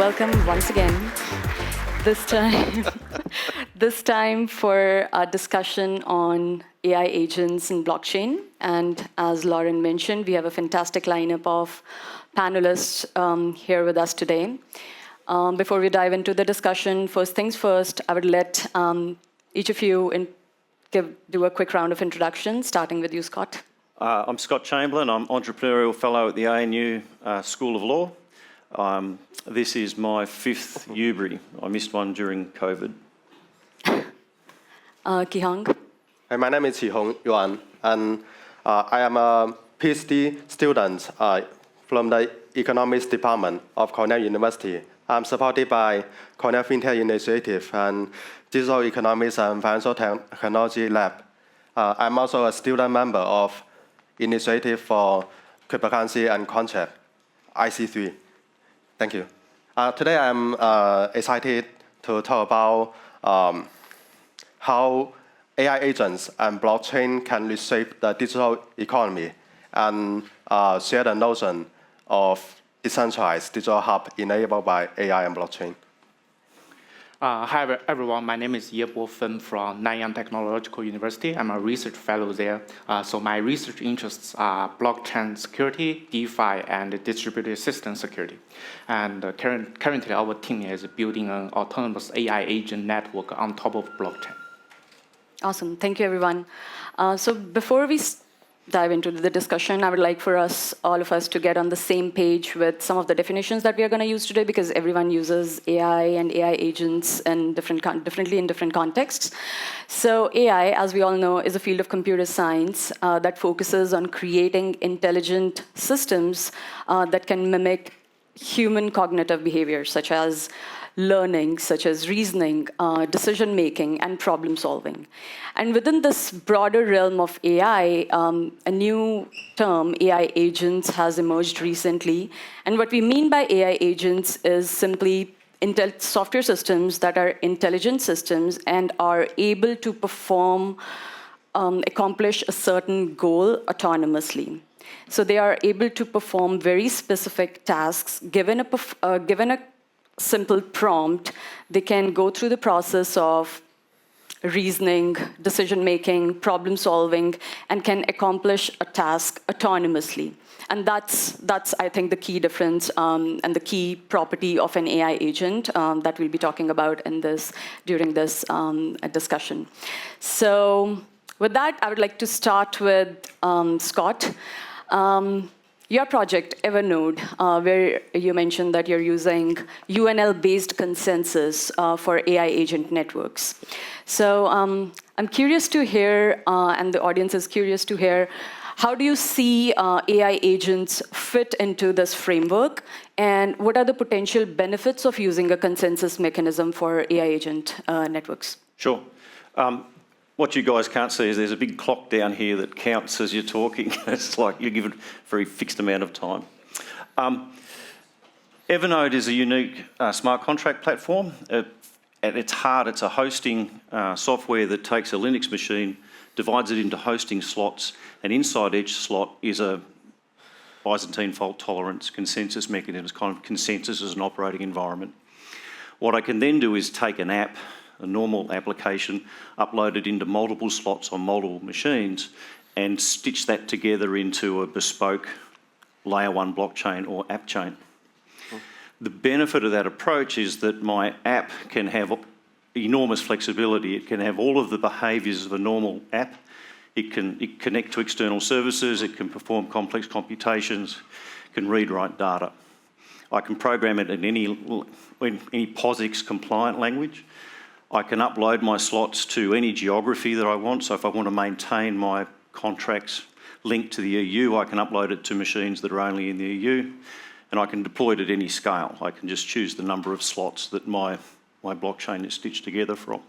welcome once again. This time, this time for a discussion on AI agents and blockchain. And as Lauren mentioned, we have a fantastic lineup of panelists here with us today. Before we dive into the discussion, first things first, I would let each of you do a quick round of introductions, starting with you, Scott. I'm Scott Chamberlain. I'm Entrepreneurial Fellow at the ANU School of Law. This is my fifth Ubri. I missed one during COVID. Qihong. Hi, my name is Qihong, Ruan, and I am a PhD student from the Economics Department of Cornell University. I'm supported by Cornell FinTech Initiative and Digital Economics and Financial Technology Lab. I'm also a student member of Initiative for Cryptocurrency and Contract, IC3. Thank you. Today I'm excited to talk about how AI agents and blockchain can reshape the digital economy and share the notion of decentralized digital hub enabled by AI and blockchain. Hi everyone, my name is Yebo Feng from Nanyang Technological University. I'm a research fellow there. So my research interests are blockchain security, DeFi, and distributed system security. And currently our team is building an autonomous AI agent network on top of blockchain. Awesome, thank you everyone. So before we dive into the discussion, I would like for all of us to get on the same page with some of the definitions that we are going to use today, because everyone uses AI and AI agents in differently in different contexts. So AI, as we all know, is a field of computer science that focuses on creating intelligent systems that can mimic human cognitive behavior, such as learning, such as reasoning, decision-making, and problem-solving. And within this broader realm of AI, a new term, AI agents, has emerged recently. And what we mean by AI agents is simply software systems that are intelligent systems and are able to accomplish a certain goal autonomously. So they are able to perform very specific tasks. Given a simple prompt, they can go through the process of reasoning, decision-making, problem-solving, and can accomplish a task autonomously. And that's I think, the key difference and the key property of an AI agent that we'll be talking about during this discussion. So with that, I would like to start with Scott. Your project, Evernode, where you mentioned that you're using UNL-based consensus for AI agent networks. So I'm curious to hear, and the audience is curious to hear, how do you see AI agents fit into this framework? And what are the potential benefits of using a consensus mechanism for AI agent networks? Sure. What you guys can't see is there's a big clock down here that counts as you're talking. It's like you're given a very fixed amount of time. Evernode is a unique smart contract platform. At its heart, it's a hosting software that takes a Linux machine, divides it into hosting slots, and inside each slot is a Byzantine fault tolerance consensus mechanism. It's kind of consensus as an operating environment. What I can then do is take an app, a normal application, upload it into multiple slots on multiple machines, and stitch that together into a bespoke layer 1 blockchain or app chain. The benefit of that approach is that my app can have enormous flexibility. It can have all of the behaviours of a normal app. It can connect to external services. It can perform complex computations. It can read-write data. I can program it in any POSIX compliant language. I can upload my slots to any geography that I want. So if I want to maintain my contracts linked to the EU, I can upload it to machines that are only in the EU. And I can deploy it at any scale. I can just choose the number of slots that my blockchain is stitched together from.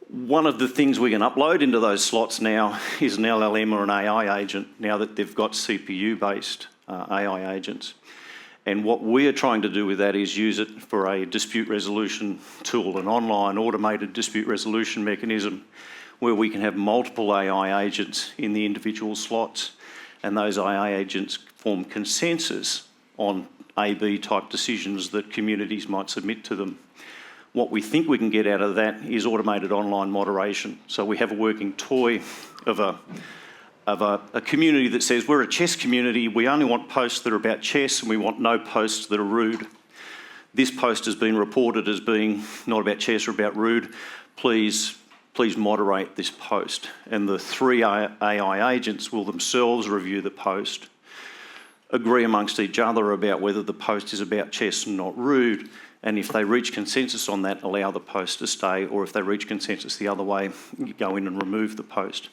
One of the things we can upload into those slots now is an LLM or an AI agent, now that they've got CPU-based AI agents. And what we are trying to do with that is use it for a dispute resolution tool, an online automated dispute resolution mechanism where we can have multiple AI agents in the individual slots, and those AI agents form consensus on A/B type decisions that communities might submit to them. What we think we can get out of that is automated online moderation. So we have a working toy of a community that says, we're a chess community, we only want posts that are about chess and we want no posts that are rude. This post has been reported as being not about chess or about rude. Please moderate this post. And the 3 AI agents will themselves review the post, agree amongst each other about whether the post is about chess and not rude, and if they reach consensus on that, allow the post to stay, or if they reach consensus the other way, go in and remove the post.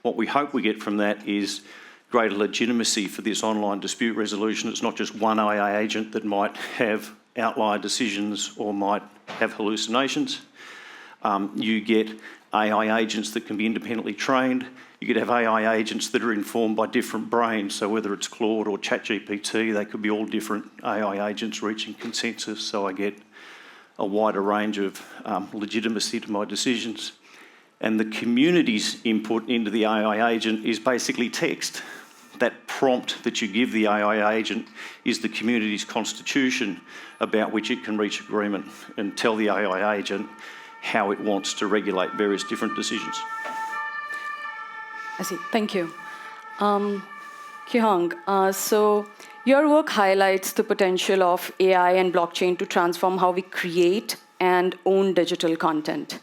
What we hope we get from that is greater legitimacy for this online dispute resolution. It's not just one AI agent that might have outlier decisions or might have hallucinations. You get AI agents that can be independently trained. You could have AI agents that are informed by different brains. So whether it's Claude or ChatGPT, they could be all different AI agents reaching consensus. So I get a wider range of legitimacy to my decisions. And the community's input into the AI agent is basically text. That prompt that you give the AI agent is the community's constitution about which it can reach agreement and tell the AI agent how it wants to regulate various different decisions. I see. Thank you. Qihong, so your work highlights the potential of AI and blockchain to transform how we create and own digital content.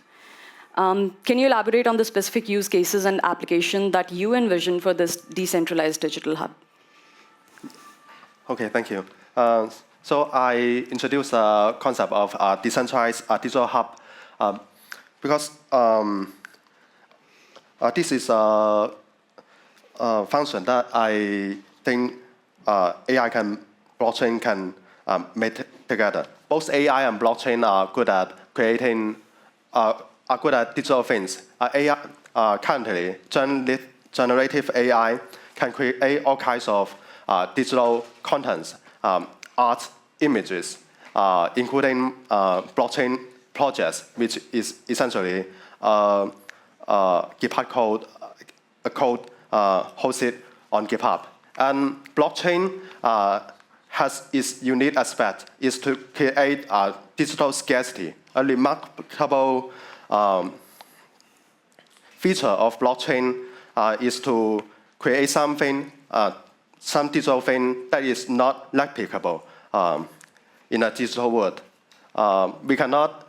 Can you elaborate on the specific use cases and application that you envision for this decentralized digital hub? Okay, thank you. So I introduced the concept of decentralized digital hub because this is a function that I think blockchain can make together. Both AI and blockchain are good at creating, are good at digital things. Currently, generative AI can create all kinds of digital contents, art, images, including blockchain projects, which is essentially GitHub code, a code hosted on GitHub. And blockchain has its unique aspect is to create digital scarcity. A remarkable feature of blockchain is to create something, some digital thing that is not replicable in a digital world. We cannot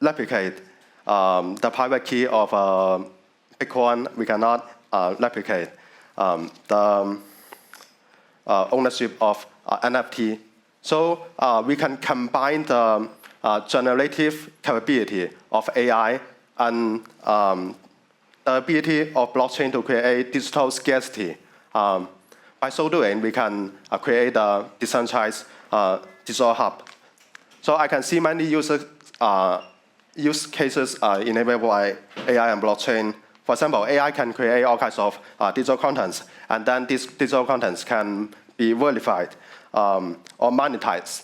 replicate the private key of Bitcoin. We cannot replicate the ownership of NFT. So we can combine the generative capability of AI and the ability of blockchain to create digital scarcity. By so doing, we can create a decentralized digital hub. So I can see many use cases enabled by AI and blockchain. For example, AI can create all kinds of digital contents, and then these digital contents can be verified or monetized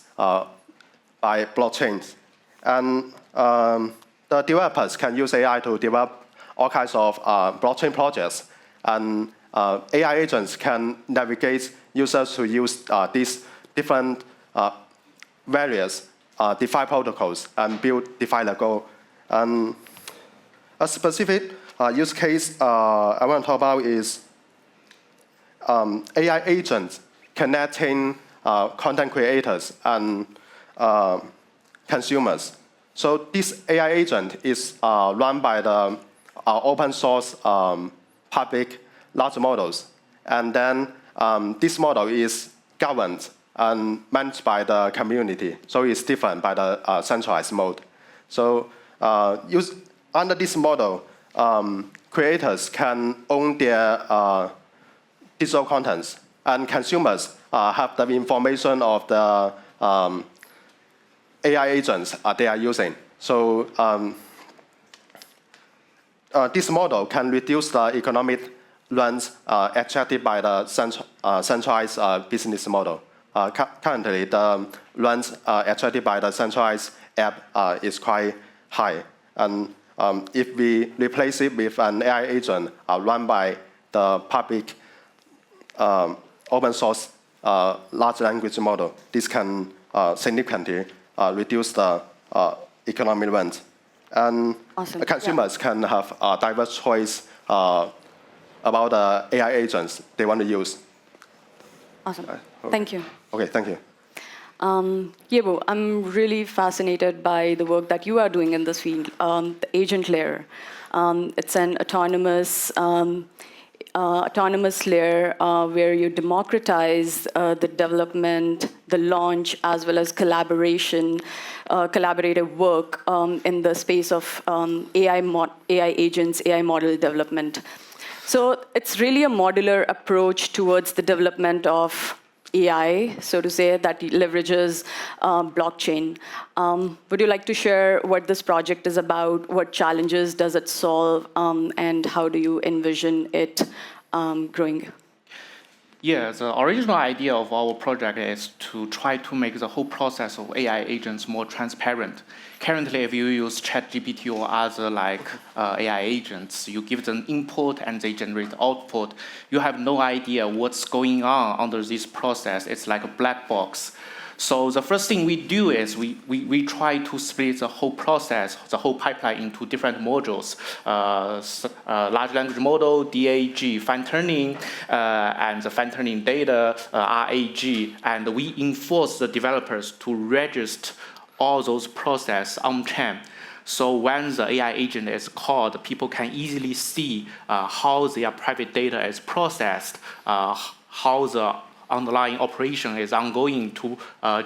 by blockchains. And the developers can use AI to develop all kinds of blockchain projects, and AI agents can navigate users to use these different various DeFi protocols and build DeFi Lego. And a specific use case I want to talk about is AI agents connecting content creators and consumers. So this AI agent is run by the open source public large models. And then this model is governed and managed by the community. So it's different by the centralized mode. So under this model, creators can own their digital contents, and consumers have the information of the AI agents they are using. So this model can reduce the economic runs attracted by the centralized business model. Currently, the runs attracted by the centralized app is quite high. And if we replace it with an AI agent run by the public open source large language model. This can significantly reduce the economic rent. And Awesome. consumers can have a diverse choice about the AI agents they want to use. Awesome. Thank you. Okay, thank you. Yebo, I'm really fascinated by the work that you are doing in this field, the agent layer. It's an autonomous layer where you democratize the development, the launch, as well as collaborative work in the space of AI agents, AI model development. So it's really a modular approach towards the development of AI, so to say, that leverages blockchain. Would you like to share what this project is about? What challenges does it solve? And how do you envision it growing? Yeah, the original idea of our project is to try to make the whole process of AI agents more transparent. Currently, if you use ChatGPT or other AI agents, you give them input and they generate output. You have no idea what's going on under this process. It's like a black box. So the first thing we do is we try to split the whole process, the whole pipeline into different modules, large language model, DAG, fine tuning, and the fine tuning data, RAG, and we enforce the developers to register all those processes on-chain. So when the AI agent is called, people can easily see how their private data is processed, how the underlying operation is ongoing to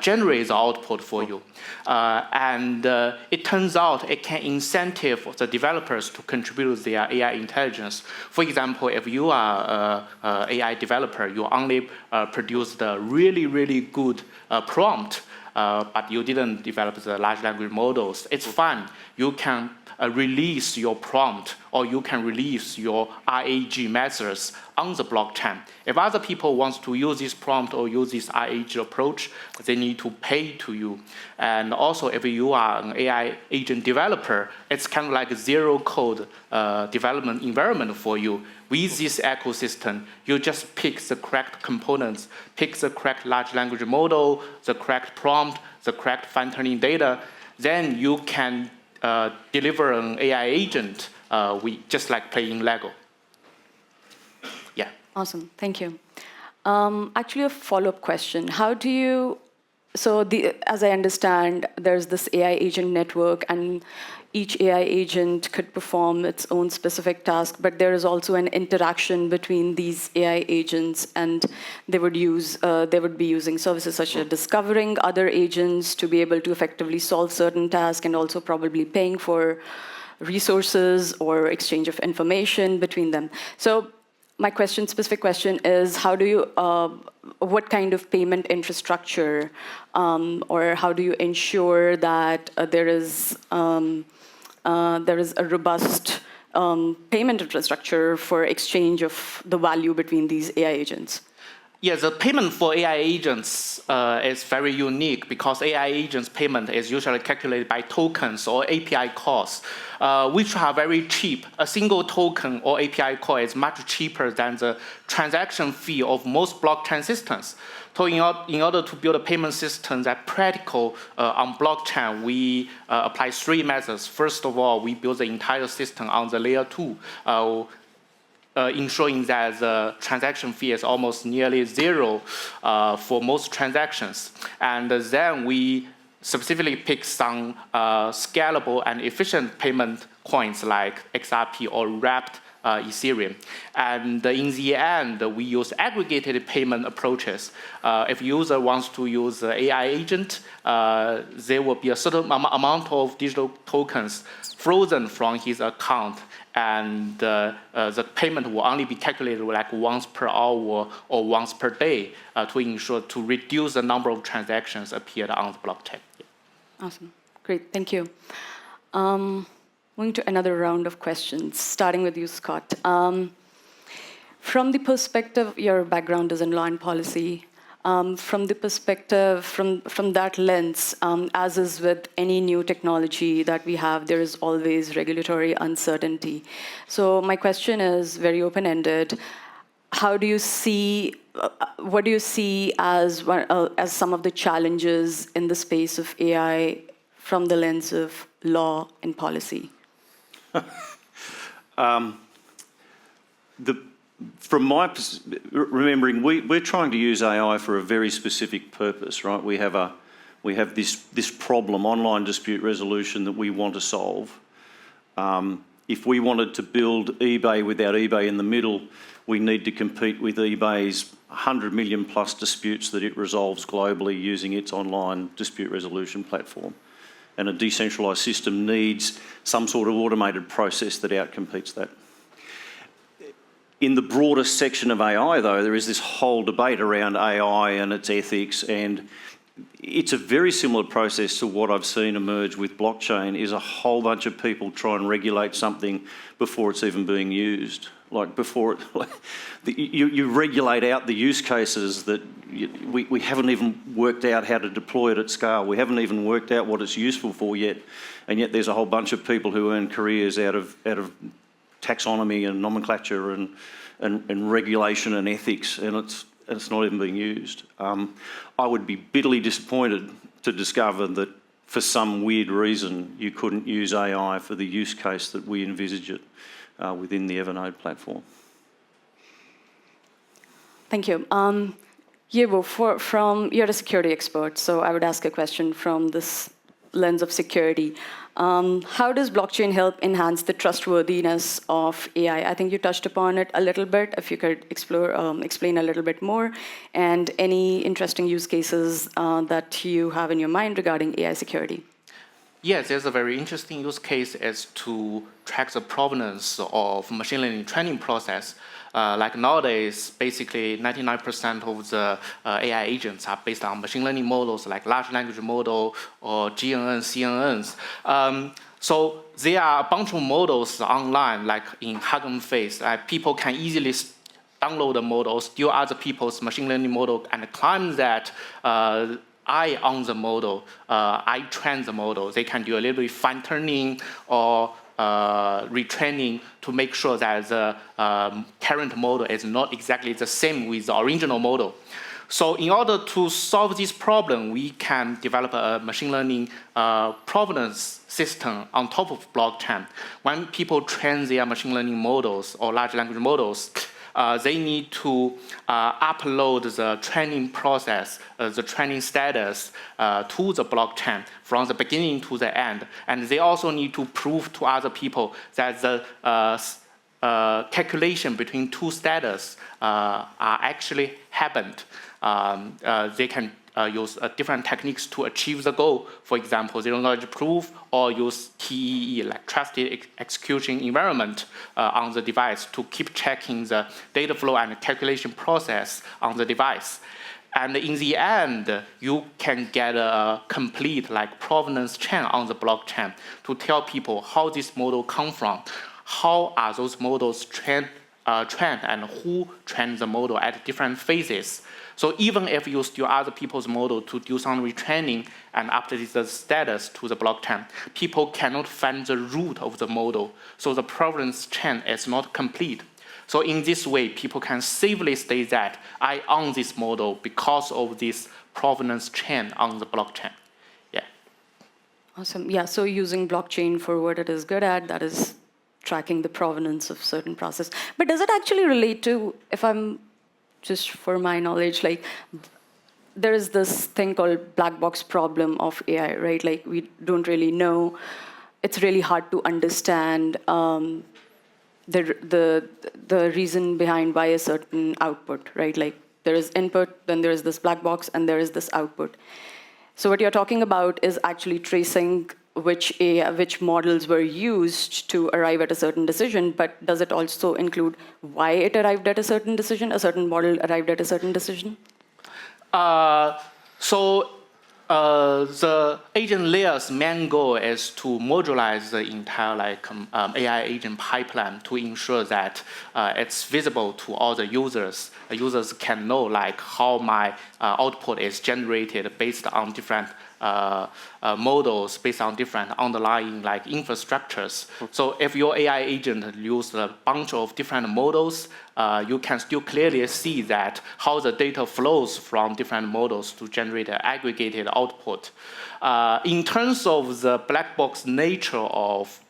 generate the output for you. And it turns out it can incentive the developers to contribute their AI intelligence. For example, if you are an AI developer, you only produce the really, really good prompt, but you didn't develop the large language models. It's fine. You can release your prompt, or you can release your RAG methods on the blockchain. If other people want to use this prompt or use this RAG approach, they need to pay to you. And also, if you are an AI agent developer, it's kind of like a zero-code development environment for you. With this ecosystem, you just pick the correct components, pick the correct large language model, the correct prompt, the correct fine-tuning data, then you can deliver an AI agent, just like playing Lego. Yeah. Awesome, thank you. Actually, a follow-up question. How do you, as I understand, there's this AI agent network, and each AI agent could perform its own specific task, but there is also an interaction between these AI agents, and they would be using services such as discovering other agents to be able to effectively solve certain tasks, and also probably paying for resources or exchange of information between them. So my specific question is, how do you, what kind of payment infrastructure, or how do you ensure that there is a robust payment infrastructure for exchange of the value between these AI agents? Yeah, the payment for AI agents is very unique because AI agents payment is usually calculated by tokens or API calls, which are very cheap. A single token or API call is much cheaper than the transaction fee of most blockchain systems. So in order to build a payment system that's practical on blockchain, we apply three methods. First of all, we build the entire system on the layer 2, ensuring that the transaction fee is almost nearly zero for most transactions. And then we specifically pick some scalable and efficient payment coins like XRP or wrapped Ethereum. And in the end, we use aggregated payment approaches. If user wants to use the AI agent, there will be a certain amount of digital tokens frozen from his account, and the payment will only be calculated like once per hour or once per day to reduce the number of transactions appeared on the blockchain. Yeah. Awesome, great, thank you. Moving to another round of questions, starting with you, Scott. From the perspective, your background is in law and policy. From the perspective, from that lens, as is with any new technology that we have, there is always regulatory uncertainty. So my question is very open-ended. how do you see, what do you see as some of the challenges in the space of AI from the lens of law and policy? From my remembering, we're trying to use AI for a very specific purpose, right? We have this problem, online dispute resolution, that we want to solve. If we wanted to build eBay without eBay in the middle, we need to compete with eBay's 100 million plus disputes that it resolves globally using its online dispute resolution platform. And a decentralised system needs some sort of automated process that outcompetes that. In the broader section of AI, though, there is this whole debate around AI and its ethics, and it's a very similar process to what I've seen emerge with blockchain, is a whole bunch of people try and regulate something before it's even being used. Like before, you regulate out the use cases that we haven't even worked out how to deploy it at scale. We haven't even worked out what it's useful for yet, and yet there's a whole bunch of people who earn careers out of taxonomy and nomenclature and regulation and ethics, and it's not even being used. I would be bitterly disappointed to discover that for some weird reason you couldn't use AI for the use case that we envisage it within the Evernode platform. Thank you. Yebo, you're a security expert, so I would ask a question from this lens of security. How does blockchain help enhance the trustworthiness of AI? I think you touched upon it a little bit. If you could explain a little bit more, and any interesting use cases that you have in your mind regarding AI security. Yes, there's a very interesting use case as to track the provenance of machine learning training process. Like nowadays, basically 99% of the AI agents are based on machine learning models like large language model or GNN, CNNs. So there are a bunch of models online, like in Hugging Face. People can easily download the model, steal other people's machine learning model, and claim that I own the model, I train the model. They can do a little bit fine tuning or retraining to make sure that the current model is not exactly the same with the original model. So in order to solve this problem, we can develop a machine learning provenance system on top of blockchain. When people train their machine learning models or large language models, they need to upload the training process, the training status to the blockchain from the beginning to the end. And they also need to prove to other people that the calculation between two status are actually happened. They can use different techniques to achieve the goal. For example, zero knowledge proof, or use TEE, like trusted execution environment, on the device to keep checking the data flow and calculation process on the device. And in the end, you can get a complete provenance chain on the blockchain to tell people how this model come from, how are those models trained, and who trained the model at different phases. So even if you steal other people's model to do some retraining and update the status to the blockchain, people cannot find the root of the model. So the provenance chain is not complete. So in this way, people can safely state that I own this model because of this provenance chain on the blockchain. Yeah. Awesome. Yeah, so using blockchain for what it is good at, that is tracking the provenance of certain process. But does it actually relate to, if I'm just for my knowledge, there is this thing called black box problem of AI, right? Like we don't really know. It's really hard to understand the reason behind why a certain output, right? Like there is input, then there is this black box, and there is this output. So what you're talking about is actually tracing which models were used to arrive at a certain decision, but does it also include why it arrived at a certain decision, a certain model arrived at a certain decision? The agent layer's main goal is to modularize the entire AI agent pipeline to ensure that it's visible to all the users. Users can know how my output is generated based on different models based on different underlying like infrastructures. So if your AI agent uses a bunch of different models, you can still clearly see that how the data flows from different models to generate an aggregated output. In terms of the black box nature of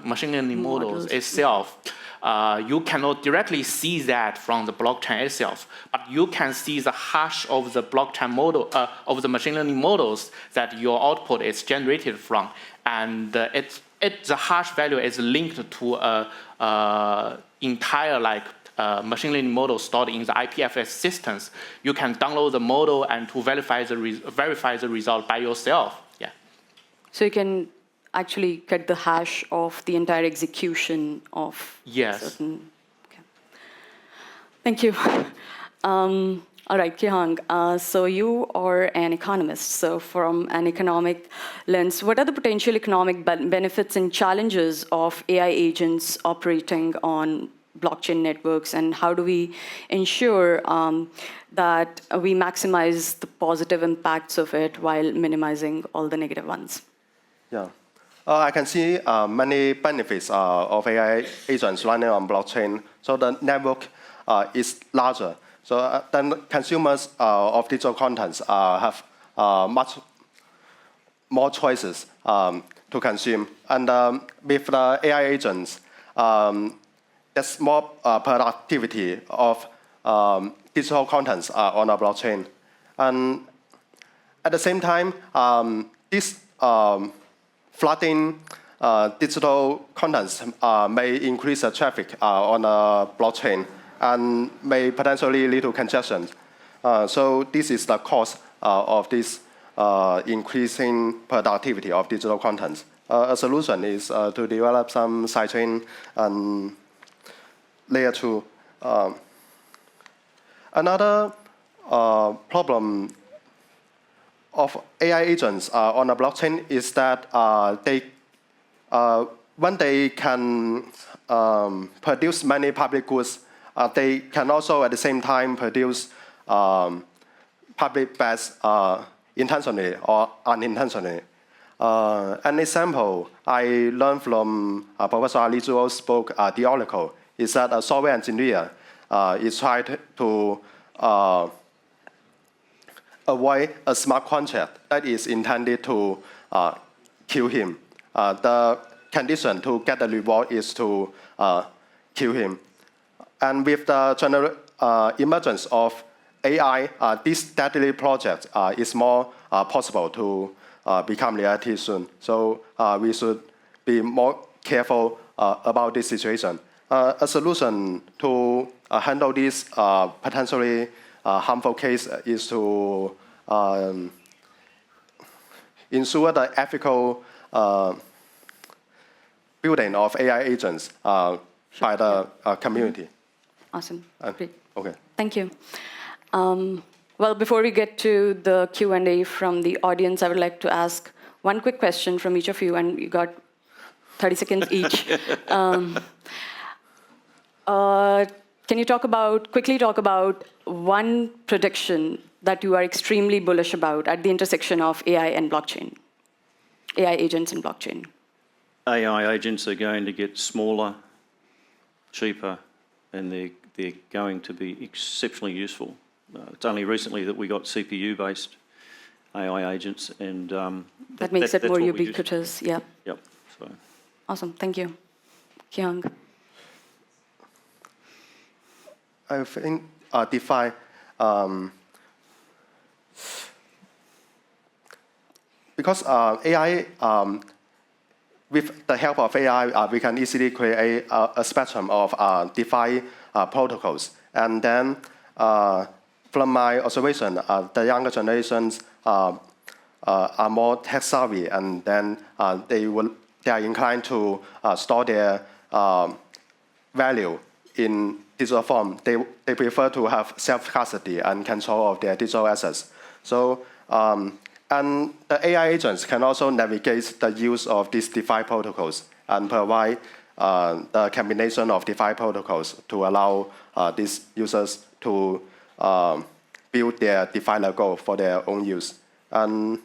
machine learning models itself, you cannot directly see that from the blockchain itself, but you can see the hash of the blockchain model, of the machine learning models that your output is generated from. And the hash value is linked to a entire machine learning model stored in the IPFS systems. You can download the model and to verify the result by yourself. Yeah. So you can actually get the hash of the entire execution of certain. Okay. Thank you. All right, Qihong, so you are an economist. So from an economic lens, what are the potential economic benefits and challenges of AI agents operating on blockchain networks, and how do we ensure that we maximize the positive impacts of it while minimizing all the negative ones? Yeah. I can see many benefits of AI agents running on blockchain. So the network is larger. So then consumers of digital contents have much more choices to consume. And with the AI agents, there's more productivity of digital contents on a blockchain. And at the same time, this flooding digital contents may increase the traffic on a blockchain and may potentially lead to congestion. So this is the cause of this increasing productivity of digital contents. A solution is to develop some sidechain and layer 2. Another problem of AI agents on a blockchain is that when they can produce many public goods, they can also at the same time produce public bads intentionally or unintentionally. An example I learned from Professor Ali Zhuo's book, The Oracle, is that a software engineer is trying to avoid a smart contract that is intended to kill him. The condition to get the reward is to kill him. And with the emergence of AI, this deadly project is more possible to become reality soon. So we should be more careful about this situation. A solution to handle this potentially harmful case is to ensure the ethical building of AI agents by the community. Awesome. Great. Okay. Thank you. Well, before we get to the Q&A from the audience, I would like to ask one quick question from each of you, and you got 30 seconds each. Can you quickly talk about one prediction that you are extremely bullish about at the intersection of AI and blockchain, AI agents and blockchain? AI agents are going to get smaller, cheaper, and they're going to be exceptionally useful. It's only recently that we got CPU-based AI agents, and that makes it more ubiquitous. Yeah. Yep. So. Awesome. Thank you, Qihong. I think DeFi. Because AI, with the help of AI, we can easily create a spectrum of DeFi protocols. And then, from my observation, the younger generations are more tech savvy, and then they are inclined to store their value in digital form. They prefer to have self-custody and control of their digital assets. So, and the AI agents can also navigate the use of these DeFi protocols and provide the combination of DeFi protocols to allow these users to build their DeFi Lego for their own use. And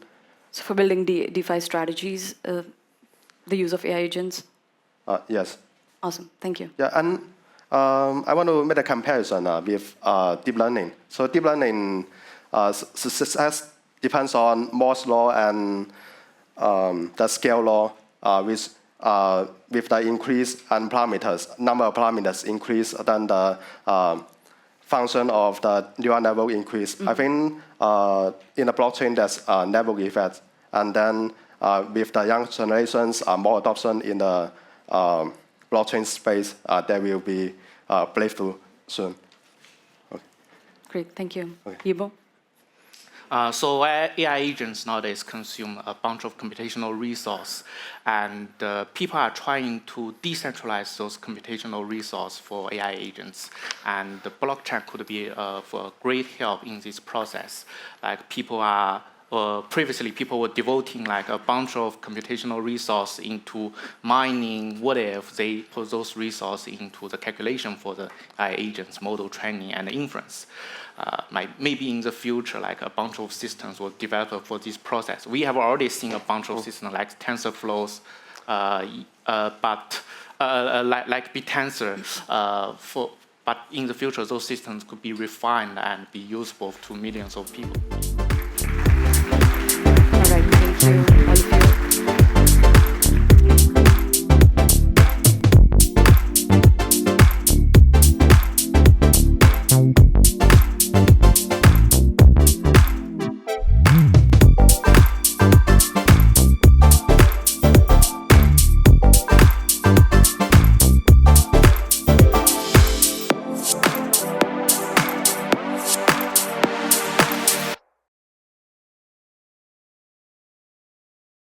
So for building DeFi strategies, the use of AI agents? Yes. Awesome, thank you. Yeah, and I want to make a comparison with deep learning. So deep learning success depends on Moore's law and the scale law, with the increase in parameters, number of parameters increase, then the function of the neural network increase. I think in the blockchain there's a network effect, and then with the young generations, more adoption in the blockchain space, there will be breakthrough soon. Okay. Great, thank you. Okay. Yebo? So AI agents nowadays consume a bunch of computational resource, and people are trying to decentralize those computational resource for AI agents. And the blockchain could be for great help in this process. Like previously people were devoting like a bunch of computational resource into mining. What if they put those resources into the calculation for the AI agents, model training and inference? Maybe in the future, like a bunch of systems will develop for this process. We have already seen a bunch of systems like TensorFlows, like BitTensor, but in the future, those systems could be refined and be useful to millions of people.